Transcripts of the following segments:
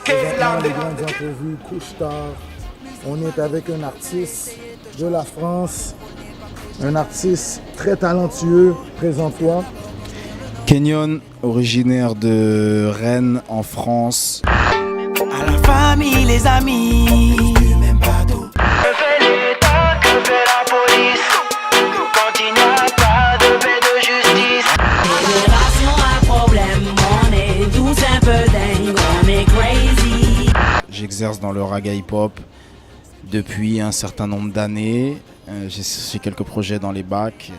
Présentement, les grandes entrevues, Couche-Tard. On est avec un artiste de la France, un artiste très talentueux. Présente-toi. Kenyon, originaire de Rennes en France. À la famille, les amis. Du même bateau. Que fait l'État, que fait la police? Quand il n'y a pas de paix, de justice. Génération à problème, on est tous un peu dingue, on est crazy. J'exerce dans le raga hip-hop depuis un certain nombre d'années. J'ai quelques projets dans les bacs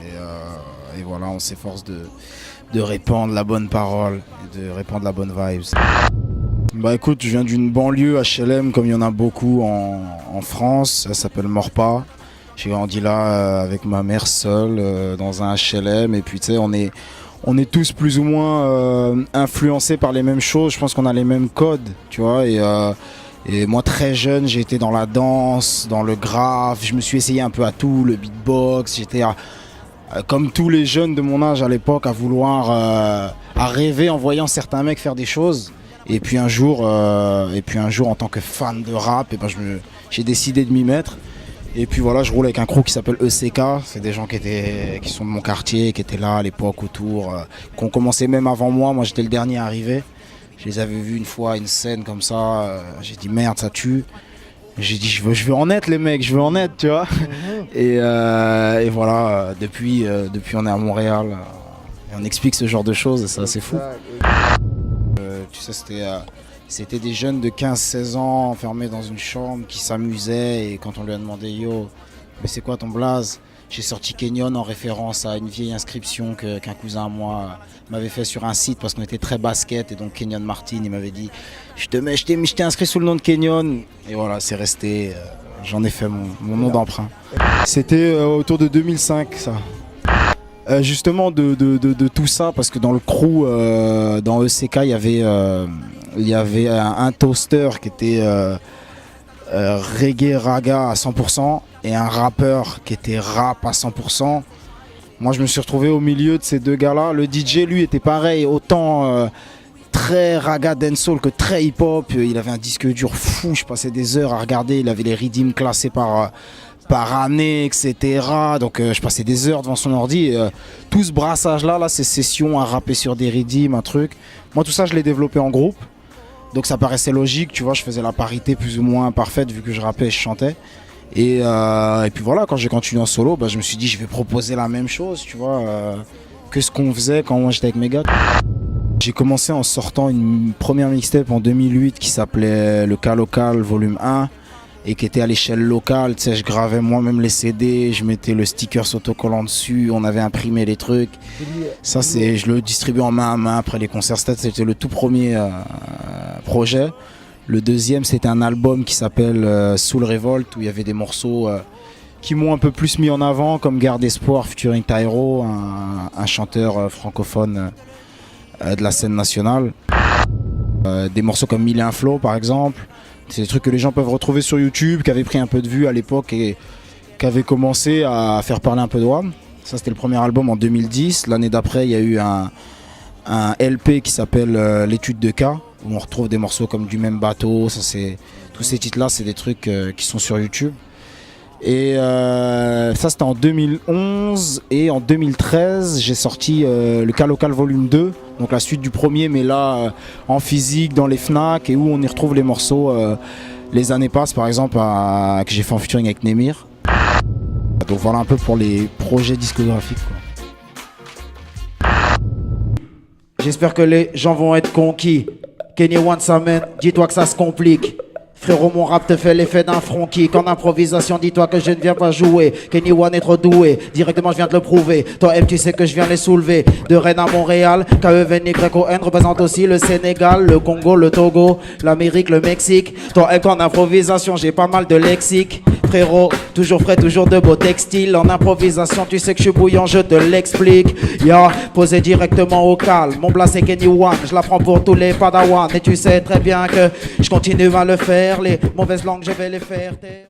et voilà, on s'efforce de répandre la bonne parole, et de répandre la bonne vibes. Bah écoute, je viens d'une banlieue HLM comme il y en a beaucoup en France, ça s'appelle Morpa. J'ai grandi là avec ma mère seule dans un HLM et puis tu sais on est tous plus ou moins influencés par les mêmes choses, je pense qu'on a les mêmes codes, tu vois, et moi très jeune j'ai été dans la danse, dans le graphe, je me suis essayé un peu à tout, le beatbox, j'étais comme tous les jeunes de mon âge à l'époque à vouloir, à rêver en voyant certains mecs faire des choses. Et puis un jour en tant que fan de rap, j'ai décidé de m'y mettre. Et puis voilà, je roule avec un crew qui s'appelle ECK. C'est des gens qui sont de mon quartier, qui étaient là à l'époque autour, qui ont commencé même avant moi. Moi j'étais le dernier arrivé. Je les avais vus une fois, une scène comme ça. J'ai dit merde, ça tue. J'ai dit je veux en être les mecs, je veux en être, tu vois. Et voilà, depuis on est à Montréal. Et on explique ce genre de choses et c'est assez fou. Tu sais, c'était des jeunes de 15-16 ans enfermés dans une chambre qui s'amusaient et quand on lui a demandé yo, mais c'est quoi ton blaze? J'ai sorti Kenyon en référence à une vieille inscription qu'un cousin à moi m'avait fait sur un site parce qu'on était très basket et donc Kenyon Martin il m'avait dit je t'ai inscrit sous le nom de Kenyon et voilà c'est resté, j'en ai fait mon nom d'emprunt. C'était autour de 2005 ça. Justement de tout ça parce que dans le crew dans ECK il y avait un toaster qui était reggae raga à 100% et un rappeur qui était rap à 100%. Moi je me suis retrouvé au milieu de ces deux gars là. Le DJ lui était pareil, autant très raga dancehall que très hip hop. Il avait un disque dur fou, je passais des heures à regarder, il avait les rythms classés par année, etc. Donc je passais des heures devant son ordi. Tout ce brassage-là, ces sessions à rapper sur des rythms, un truc. Moi, tout ça, je l'ai développé en groupe. Donc ça paraissait logique, tu vois, je faisais la parité plus ou moins parfaite vu que je rappais et je chantais. Et puis voilà, quand j'ai continué en solo, je me suis dit, je vais proposer la même chose, tu vois, que ce qu'on faisait quand moi j'étais avec mes gars. J'ai commencé en sortant une première mixtape en 2008 qui s'appelait Le Cas Local Volume 1. Et qui était à l'échelle locale, tu sais, je gravais moi-même les CD, je mettais le sticker autocollant dessus, on avait imprimé les trucs. Ça, je le distribuais en main à main après les concerts. C'était le tout premier projet. Le deuxième, c'était un album qui s'appelle Soul Revolt, où il y avait des morceaux qui m'ont un peu plus mis en avant, comme Garde Espoir, featuring Tyro, un chanteur francophone de la scène nationale. Des morceaux comme Mille et un Flow, par exemple. C'est des trucs que les gens peuvent retrouver sur YouTube, qui avaient pris un peu de vue à l'époque et qui avaient commencé à faire parler un peu de WAM. Ça, c'était le premier album en 2010. L'année d'après, il y a eu un LP qui s'appelle L'étude de cas, où on retrouve des morceaux comme Du même bateau. Tous ces titres-là, c'est des trucs qui sont sur YouTube. Et ça, c'était en 2011. Et en 2013, j'ai sorti Le Cas Local Volume 2. Donc la suite du premier, mais là en physique, dans les FNAC, et où on y retrouve les morceaux. Les années passent, par exemple, que j'ai fait en featuring avec Némir. Donc voilà un peu pour les projets discographiques, quoi. J'espère que les gens vont être conquis. Kenny One s'amène, dis-toi que ça se complique. Frérot, mon rap te fait l'effet d'un fronqui. Qu'en improvisation, dis-toi que je ne viens pas jouer. Kenny One est trop doué, directement je viens de le prouver. Toi M, tu sais que je viens les soulever. De Rennes à Montréal, KEVNYON représente aussi le Sénégal, le Congo, le Togo, l'Amérique, le Mexique. Toi M, qu'en improvisation, j'ai pas mal de lexique. Frérot, toujours frais, toujours de beaux textiles. En improvisation, tu sais que je suis bouillant, je te l'explique. Posé directement au calme. Mon blast c'est Kenny One, je la prends pour tous les padawans. Et tu sais très bien que je continue à le faire. Les mauvaises langues, je vais les faire taire.